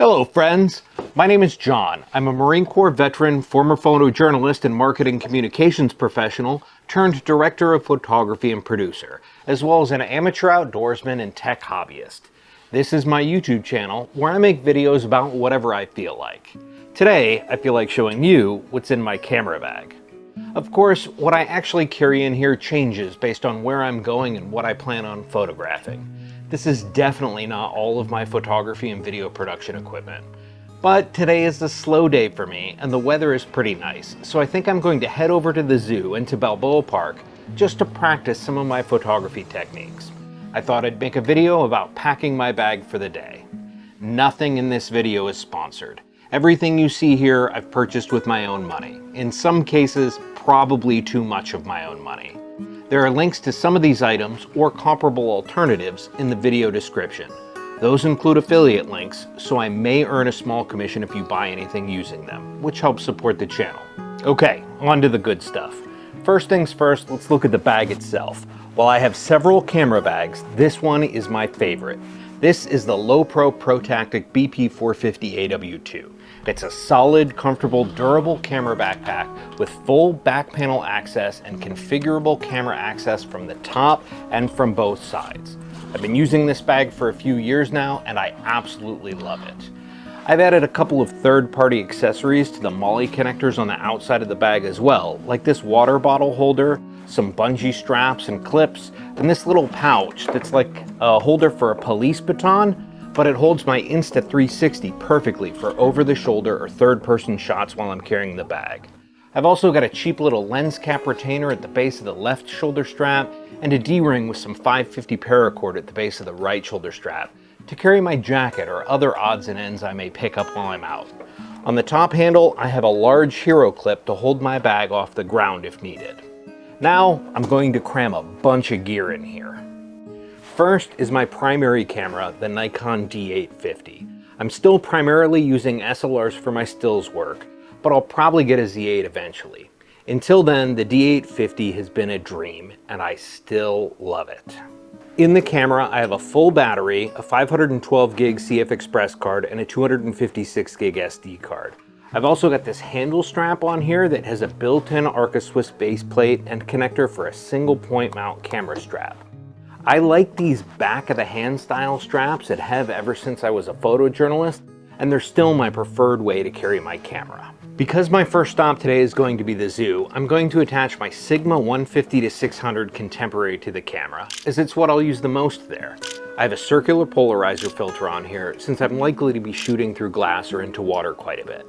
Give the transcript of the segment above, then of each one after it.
Hello friends, my name is John. I'm a Marine Corps veteran, former photojournalist and marketing communications professional, turned director of photography and producer, as well as an amateur outdoorsman and tech hobbyist. This is my YouTube channel where I make videos about whatever I feel like. Today, I feel like showing you what's in my camera bag. Of course, what I actually carry in here changes based on where I'm going and what I plan on photographing. This is definitely not all of my photography and video production equipment. But today is a slow day for me and the weather is pretty nice, so I think I'm going to head over to the zoo and to Balboa Park just to practice some of my photography techniques. I thought I'd make a video about packing my bag for the day. Nothing in this video is sponsored. Everything you see here I've purchased with my own money. In some cases, probably too much of my own money. There are links to some of these items or comparable alternatives in the video description. Those include affiliate links, so I may earn a small commission if you buy anything using them, which helps support the channel. Okay, on to the good stuff. First things first, let's look at the bag itself. While I have several camera bags, this one is my favorite. This is the Lowepro ProTactic BP450 AW2. It's a solid, comfortable, durable camera backpack with full back panel access and configurable camera access from the top and from both sides. I've been using this bag for a few years now and I absolutely love it. I've added a couple of third-party accessories to the MOLLE connectors on the outside of the bag as well, like this water bottle holder, some bungee straps and clips, and this little pouch that's like a holder for a police baton, but it holds my Insta360 perfectly for over-the-shoulder or third-person shots while I'm carrying the bag. I've also got a cheap little lens cap retainer at the base of the left shoulder strap and a D-ring with some 550 paracord at the base of the right shoulder strap to carry my jacket or other odds and ends I may pick up while I'm out. On the top handle, I have a large hero clip to hold my bag off the ground if needed. Now, I'm going to cram a bunch of gear in here. First is my primary camera, the Nikon D850. I'm still primarily using SLRs for my stills work, but I'll probably get a Z8 eventually. Until then, the D850 has been a dream, and I still love it. In the camera, I have a full battery, a 512 gig CF Express card, and a 256 gig SD card. I've also got this handle strap on here that has a built-in Arca Swiss base plate and connector for a single point mount camera strap. I like these back of the hand style straps that have ever since I was a photojournalist, and they're still my preferred way to carry my camera. Because my first stop today is going to be the zoo, I'm going to attach my Sigma 150-600 Contemporary to the camera, as it's what I'll use the most there. I have a circular polarizer filter on here since I'm likely to be shooting through glass or into water quite a bit.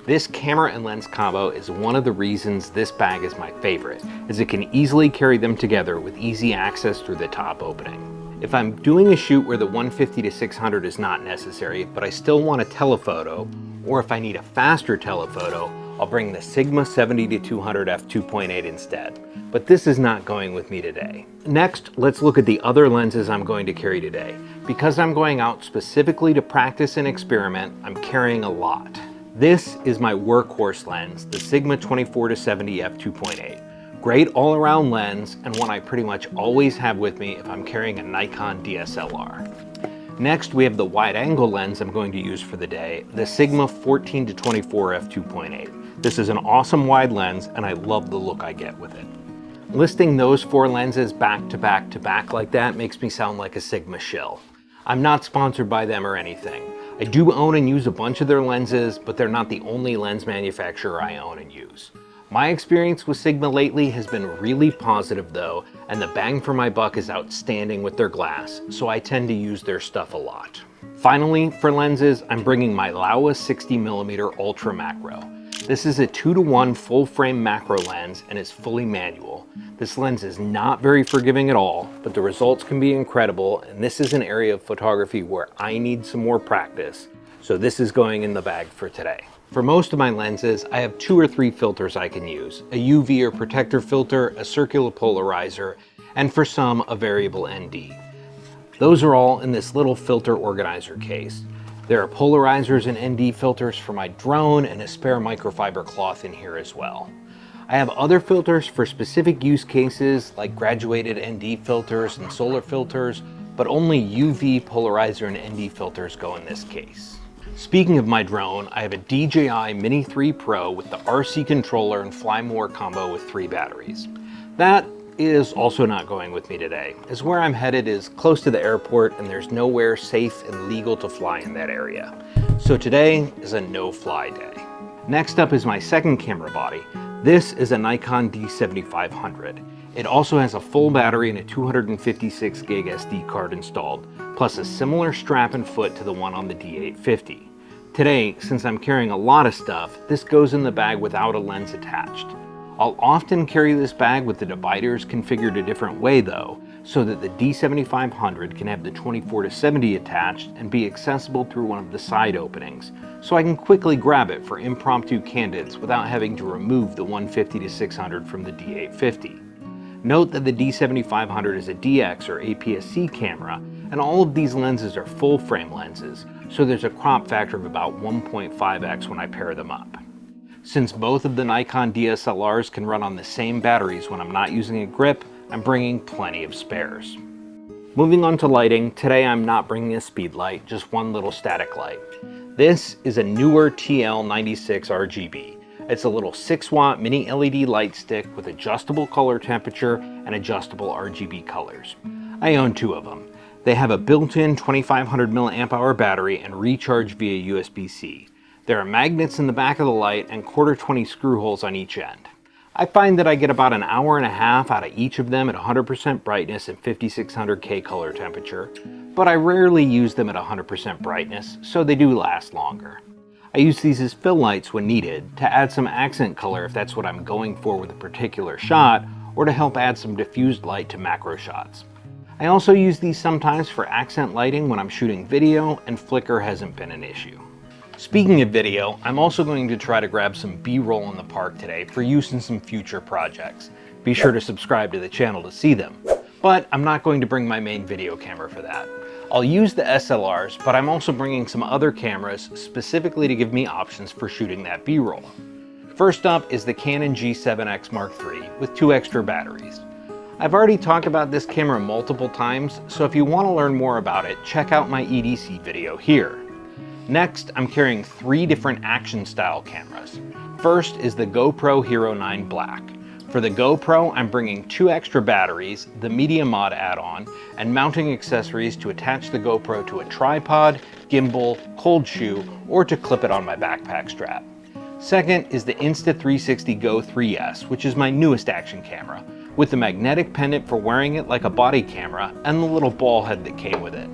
This camera and lens combo is one of the reasons this bag is my favorite, as it can easily carry them together with easy access through the top opening. If I'm doing a shoot where the 150-600 is not necessary, but I still want a telephoto, or if I need a faster telephoto, I'll bring the Sigma 70-200 f2.8 instead. But this is not going with me today. Next, let's look at the other lenses I'm going to carry today. Because I'm going out specifically to practice and experiment, I'm carrying a lot. This is my workhorse lens, the Sigma 24-70 f2.8. Great all-around lens and one I pretty much always have with me if I'm carrying a Nikon DSLR. Next, we have the wide-angle lens I'm going to use for the day, the Sigma 14-24 f2.8. This is an awesome wide lens and I love the look I get with it. Listing those four lenses back to back to back like that makes me sound like a Sigma shill. I'm not sponsored by them or anything. I do own and use a bunch of their lenses, but they're not the only lens manufacturer I own and use. My experience with Sigma lately has been really positive though, and the bang for my buck is outstanding with their glass, so I tend to use their stuff a lot. Finally, for lenses, I'm bringing my Laowa 60mm Ultra Macro. This is a 2:1 full frame macro lens and is fully manual. This lens is not very forgiving at all, but the results can be incredible, and this is an area of photography where I need some more practice, so this is going in the bag for today. For most of my lenses, I have 2 or 3 filters I can use, a UV or protector filter, a circular polarizer, and for some, a variable ND. Those are all in this little filter organizer case. There are polarizers and ND filters for my drone and a spare microfiber cloth in here as well. I have other filters for specific use cases like graduated ND filters and solar filters, but only UV, polarizer, and ND filters go in this case. Speaking of my drone, I have a DJI Mini 3 Pro with the RC controller and Fly More combo with 3 batteries. That is also not going with me today, as where I'm headed is close to the airport and there's nowhere safe and legal to fly in that area. So today is a no-fly day. Next up is my second camera body. This is a Nikon D7500. It also has a full battery and a 256 gig SD card installed, plus a similar strap and foot to the one on the D850. Today, since I'm carrying a lot of stuff, this goes in the bag without a lens attached. I'll often carry this bag with the dividers configured a different way though, so that the D7500 can have the 24-70 attached and be accessible through one of the side openings, so I can quickly grab it for impromptu candidates without having to remove the 150-600 from the D850. Note that the D7500 is a DX or APS-C camera, and all of these lenses are full frame lenses, so there's a crop factor of about 1.5x when I pair them up. Since both of the Nikon DSLRs can run on the same batteries when I'm not using a grip, I'm bringing plenty of spares. Moving on to lighting, today I'm not bringing a speed light, just one little static light. This is a newer TL96 RGB. It's a little 6-watt mini LED light stick with adjustable color temperature and adjustable RGB colors. I own 2 of them. They have a built-in 2500 mAh battery and recharge via USB-C. There are magnets in the back of the light and 1/4-20 screw holes on each end. I find that I get about an hour and a half out of each of them at 100% brightness and 5600K color temperature, but I rarely use them at 100% brightness, so they do last longer. I use these as fill lights when needed, to add some accent color if that's what I'm going for with a particular shot, or to help add some diffused light to macro shots. I also use these sometimes for accent lighting when I'm shooting video, and flicker hasn't been an issue. Speaking of video, I'm also going to try to grab some B-roll in the park today for use in some future projects. Be sure to subscribe to the channel to see them. But I'm not going to bring my main video camera for that. I'll use the SLRs, but I'm also bringing some other cameras specifically to give me options for shooting that B-roll. First up is the Canon G7X Mark III with 2 extra batteries. I've already talked about this camera multiple times, so if you want to learn more about it, check out my EDC video here. Next, I'm carrying 3 different action style cameras. First is the GoPro Hero 9 Black. For the GoPro, I'm bringing 2 extra batteries, the Media Mod add-on, and mounting accessories to attach the GoPro to a tripod, gimbal, cold shoe, or to clip it on my backpack strap. Second is the Insta360 Go 3S, which is my newest action camera, with the magnetic pendant for wearing it like a body camera and the little ball head that came with it.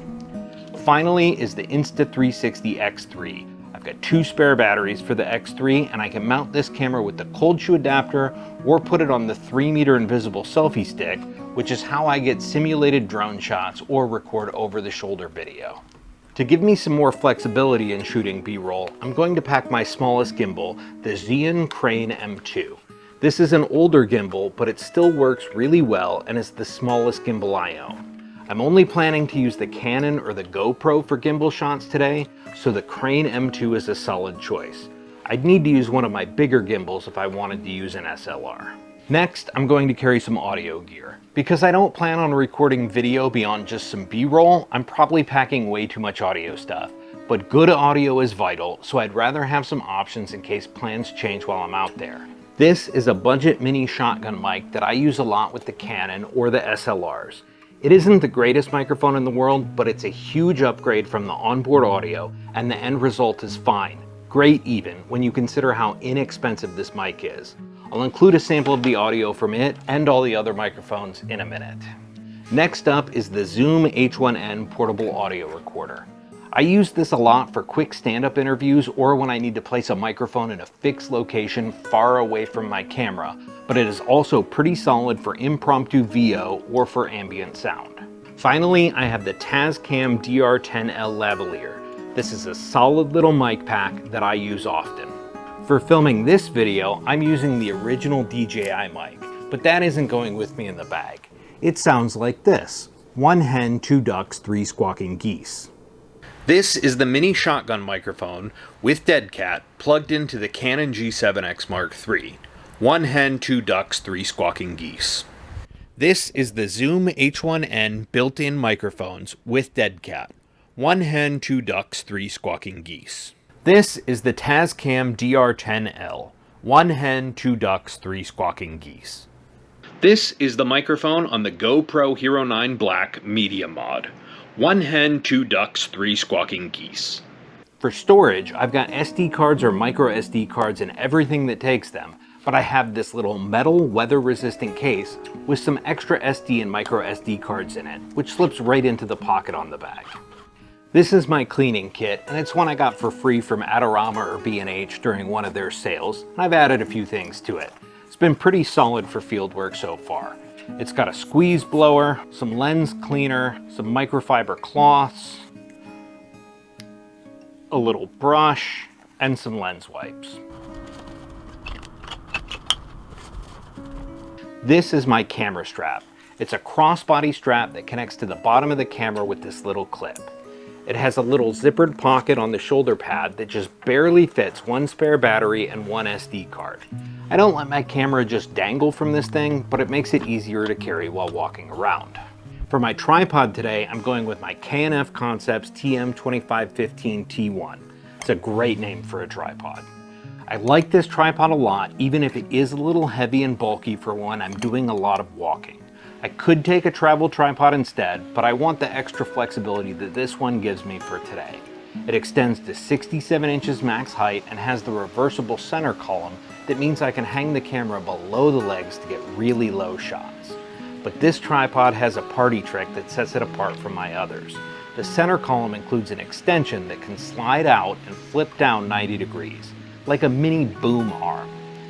Finally is the Insta360 X3. I've got 2 spare batteries for the X3, and I can mount this camera with the cold shoe adapter or put it on the 3-meter invisible selfie stick, which is how I get simulated drone shots or record over-the-shoulder video. To give me some more flexibility in shooting B-roll, I'm going to pack my smallest gimbal, the Xeon Crane M2. This is an older gimbal, but it still works really well and is the smallest gimbal I own. I'm only planning to use the Canon or the GoPro for gimbal shots today, so the Crane M2 is a solid choice. I'd need to use one of my bigger gimbals if I wanted to use an SLR. Next, I'm going to carry some audio gear. Because I don't plan on recording video beyond just some B-roll, I'm probably packing way too much audio stuff. But good audio is vital, so I'd rather have some options in case plans change while I'm out there. This is a budget mini shotgun mic that I use a lot with the Canon or the SLRs. It isn't the greatest microphone in the world, but it's a huge upgrade from the onboard audio, and the end result is fine. Great even, when you consider how inexpensive this mic is. I'll include a sample of the audio from it and all the other microphones in a minute. Next up is the Zoom H1N portable audio recorder. I use this a lot for quick stand-up interviews or when I need to place a microphone in a fixed location far away from my camera, but it is also pretty solid for impromptu VO or for ambient sound. Finally, I have the Tascam DR10L lavalier. This is a solid little mic pack that I use often. For filming this video, I'm using the original DJI mic, but that isn't going with me in the bag. It sounds like this: 1 hen, 2 ducks, 3 squawking geese. This is the mini shotgun microphone with dead cat plugged into the Canon G7X Mark III. 1 hen, 2 ducks, 3 squawking geese. This is the Zoom H1N built-in microphones with dead cat. 1 hen, 2 ducks, 3 squawking geese. This is the Tascam DR10L. 1 hen, 2 ducks, 3 squawking geese. This is the microphone on the GoPro Hero 9 Black Media Mod. 1 hen, 2 ducks, 3 squawking geese. For storage, I've got SD cards or micro SD cards and everything that takes them, but I have this little metal weather-resistant case with some extra SD and micro SD cards in it, which slips right into the pocket on the bag. This is my cleaning kit, and it's one I got for free from Adorama or B&H during one of their sales, and I've added a few things to it. It's been pretty solid for field work so far. It's got a squeeze blower, some lens cleaner, some microfiber cloths, a little brush, and some lens wipes. This is my camera strap. It's a crossbody strap that connects to the bottom of the camera with this little clip. It has a little zippered pocket on the shoulder pad that just barely fits one spare battery and one SD card. I don't let my camera just dangle from this thing, but it makes it easier to carry while walking around. For my tripod today, I'm going with my K&F Concepts TM2515 T1. It's a great name for a tripod. I like this tripod a lot, even if it is a little heavy and bulky for when I'm doing a lot of walking. I could take a travel tripod instead, but I want the extra flexibility that this one gives me for today. It extends to 67 inches max height and has the reversible center column that means I can hang the camera below the legs to get really low shots. But this tripod has a party trick that sets it apart from my others. The center column includes an extension that can slide out and flip down 90 degrees, like a mini boom arm.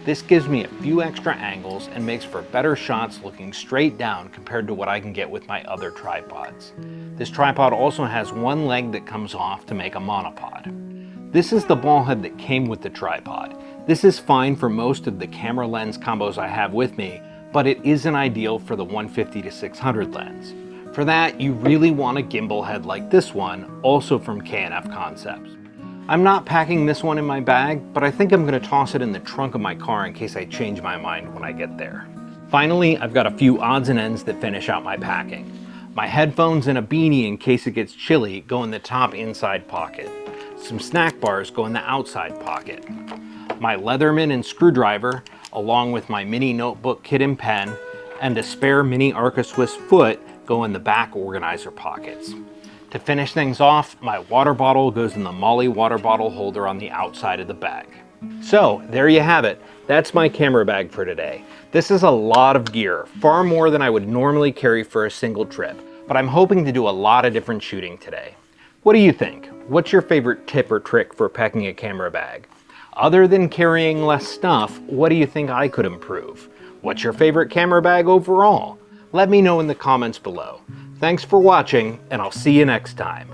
This gives me a few extra angles and makes for better shots looking straight down compared to what I can get with my other tripods. This tripod also has one leg that comes off to make a monopod. This is the ball head that came with the tripod. This is fine for most of the camera lens combos I have with me, but it isn't ideal for the 150-600 lens. For that, you really want a gimbal head like this one, also from K&F Concepts. I'm not packing this one in my bag, but I think I'm going to toss it in the trunk of my car in case I change my mind when I get there. Finally, I've got a few odds and ends that finish out my packing. My headphones and a beanie in case it gets chilly go in the top inside pocket. Some snack bars go in the outside pocket. My Leatherman and screwdriver, along with my mini notebook kit and pen, and a spare mini Arca Swiss foot go in the back organizer pockets. To finish things off, my water bottle goes in the Molly water bottle holder on the outside of the bag. So there you have it. That's my camera bag for today. This is a lot of gear, far more than I would normally carry for a single trip, but I'm hoping to do a lot of different shooting today. What do you think? What's your favorite tip or trick for packing a camera bag? Other than carrying less stuff, what do you think I could improve? What's your favorite camera bag overall? Let me know in the comments below. Thanks for watching, and I'll see you next time.